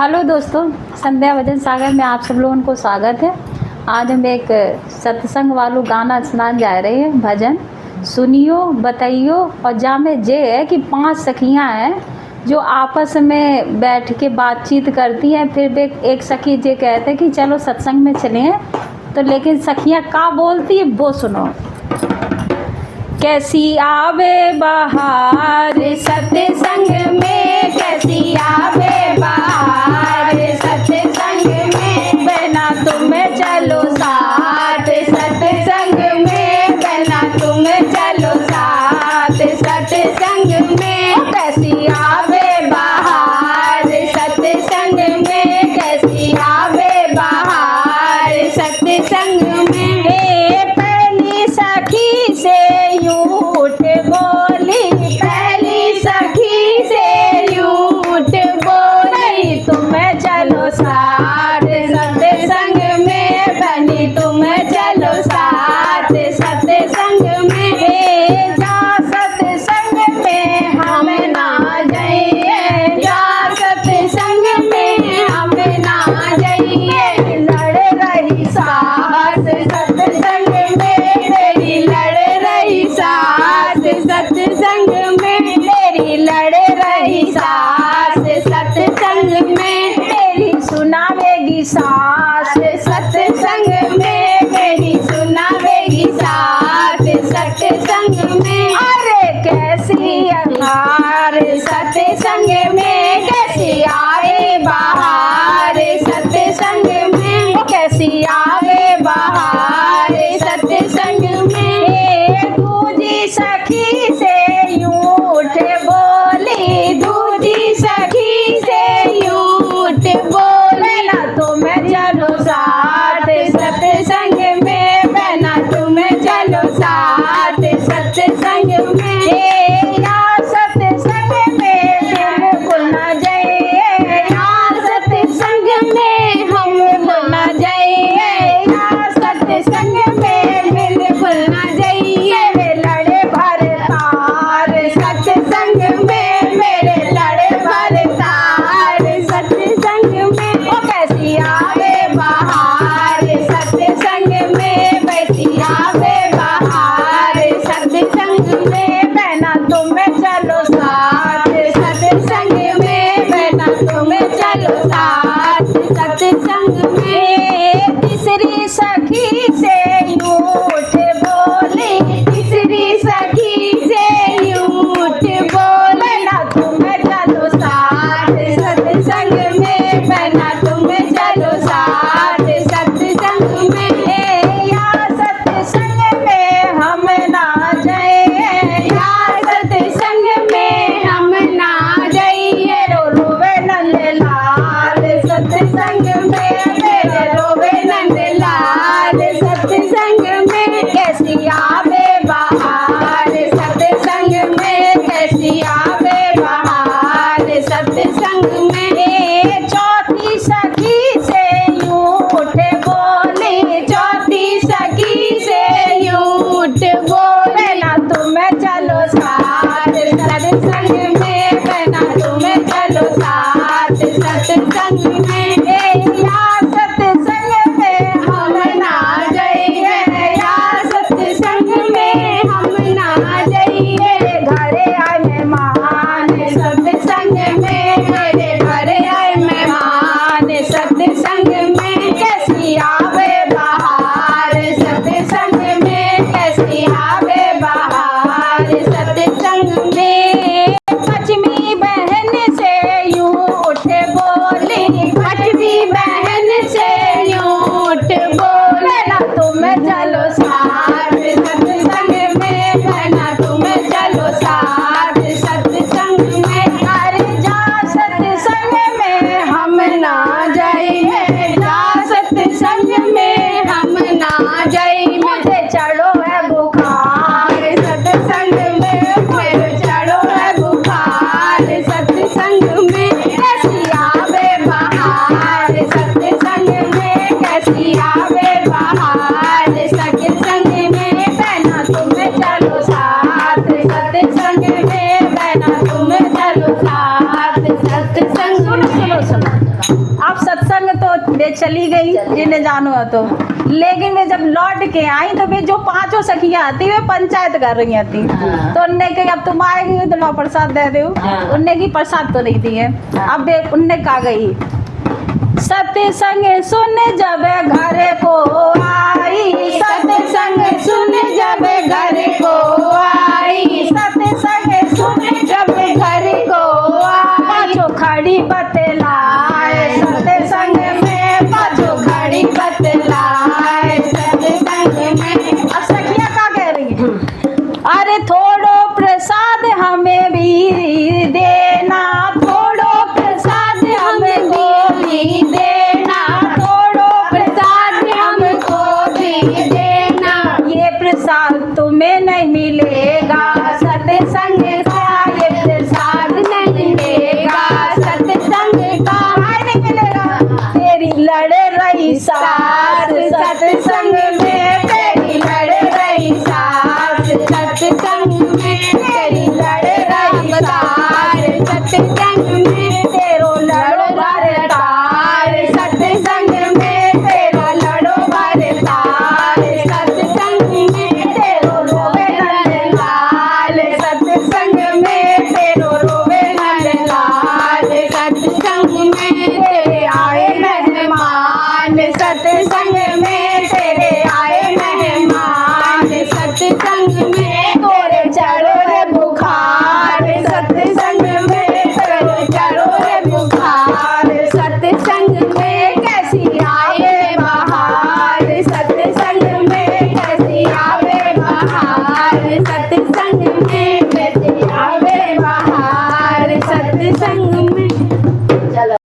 Hello दोस्तों, संध्या भजन सागर में आप सब लोगों को स्वागत है। आज हम एक सत्संग वालों गाना सुनाने जा रहे हैं। भजन सुनियो बताइयो। और जामे जे है कि 5 सखियां हैं जो आपस में बैठ के बातचीत करती हैं। फिर एक सखी जे कहते हैं कि चलो सत्संग में चले हैं, तो लेकिन सखियां का बोलती है वो सुनो। कैसी आवे बहार सत्संग में, कैसी आवे बहार सत्संग में, बिना तुम्हें चलो साथ सत्संग में, बिना तुम्हें चलो साथ सत्संग में। कैसी आवे बहार सत्संग में, कैसी आवे बहार सत्संग में। पहली सखी से यूठ बोली, पहली सखी से यूठ बोली, तुम्हें चलो साथ सत्संग में, बनी तुम्हें चलो साथ सत्संग में। जा सत्संग में हम ना जाइए, जा सत्संग में हम ना जाइए। लड़ रही सास सत्संग में, तेरी लड़ रही सास सत्संग में, तेरी लड़ रही सास सत्संग में। तेरी सुनावेगी सास सत्संग में, तेरी सुनावेगी सास सत्संग में। अरे कैसी अखार सत्संग में, कैसी आए बहार सत्संग में, कैसी आवे बहार सत्संग में। दूजी सखी से यूठ बोली, दूजी सखी से यूठ बोली, ना तुम्हें चलो साथ सत्संग में, बना तुम्हें चलो साथ सत्संग में। या सत्संग में बिल्कुल ना जाइए, या सत्संग में हम ना जाइए, या सत्संग में बिल्कुल ना जाइए। वे लड़े भर तार सत्संग में, मेरे लड़े भर तार सत्संग में। ओ कैसी आवे बहार सत्संग में, कैसी आवे बहार सत्संग में, बहना तुम्हें चलो साथ सत्संग में, बहना तुम्हें चलो साथ सत्संग में। तीसरी सखी से यूठ बोली, तीसरी सखी से यूठ बोले, ना तुम्हें चलो साथ सत्संग में, बहना तुम्हें चलो साथ सत्संग में। या सत्संग में हम ना जाइए, या सत्संग में हम ना जाइए। रोवे नंदलाल सत्संग में, मेरे रोवे नंदलाल सत्संग में। कैसी आवे बहार सत्संग में, कैसी आवे बहार सत्संग में। चौथी सखी से यूठ बोली, चौथी सखी से यूठ बोले, ना तुम्हें चलो साथ सत्संग में, बना तुम्हें चलो साथ सत्संग में। या सत्संग में हम ना जाइए, या सत्संग में हम ना जाइए। घरे आने मान सत्संग में, मेरे घरे चली गई जिन्हें जानो है तो। लेकिन वे जब लौट के आई तो वे जो 5 सखियां आती वे पंचायत कर रही थी। तो उनने कही अब तुम आएगी तो लो प्रसाद दे दो। उनने की प्रसाद तो नहीं दिए। अब वे उनने कहा गई सत्संग सुन जब घर को आई, सत्संग सुन जब घर को आई, सत्संग सुन जब घर को आई, पाँचों खड़ी बतलाए सत्संग में, पाँचों खड़ी बतलाए सत्संग में। अब सखिया क्या कह रही है? अरे थोड़ो प्रसाद हमें भी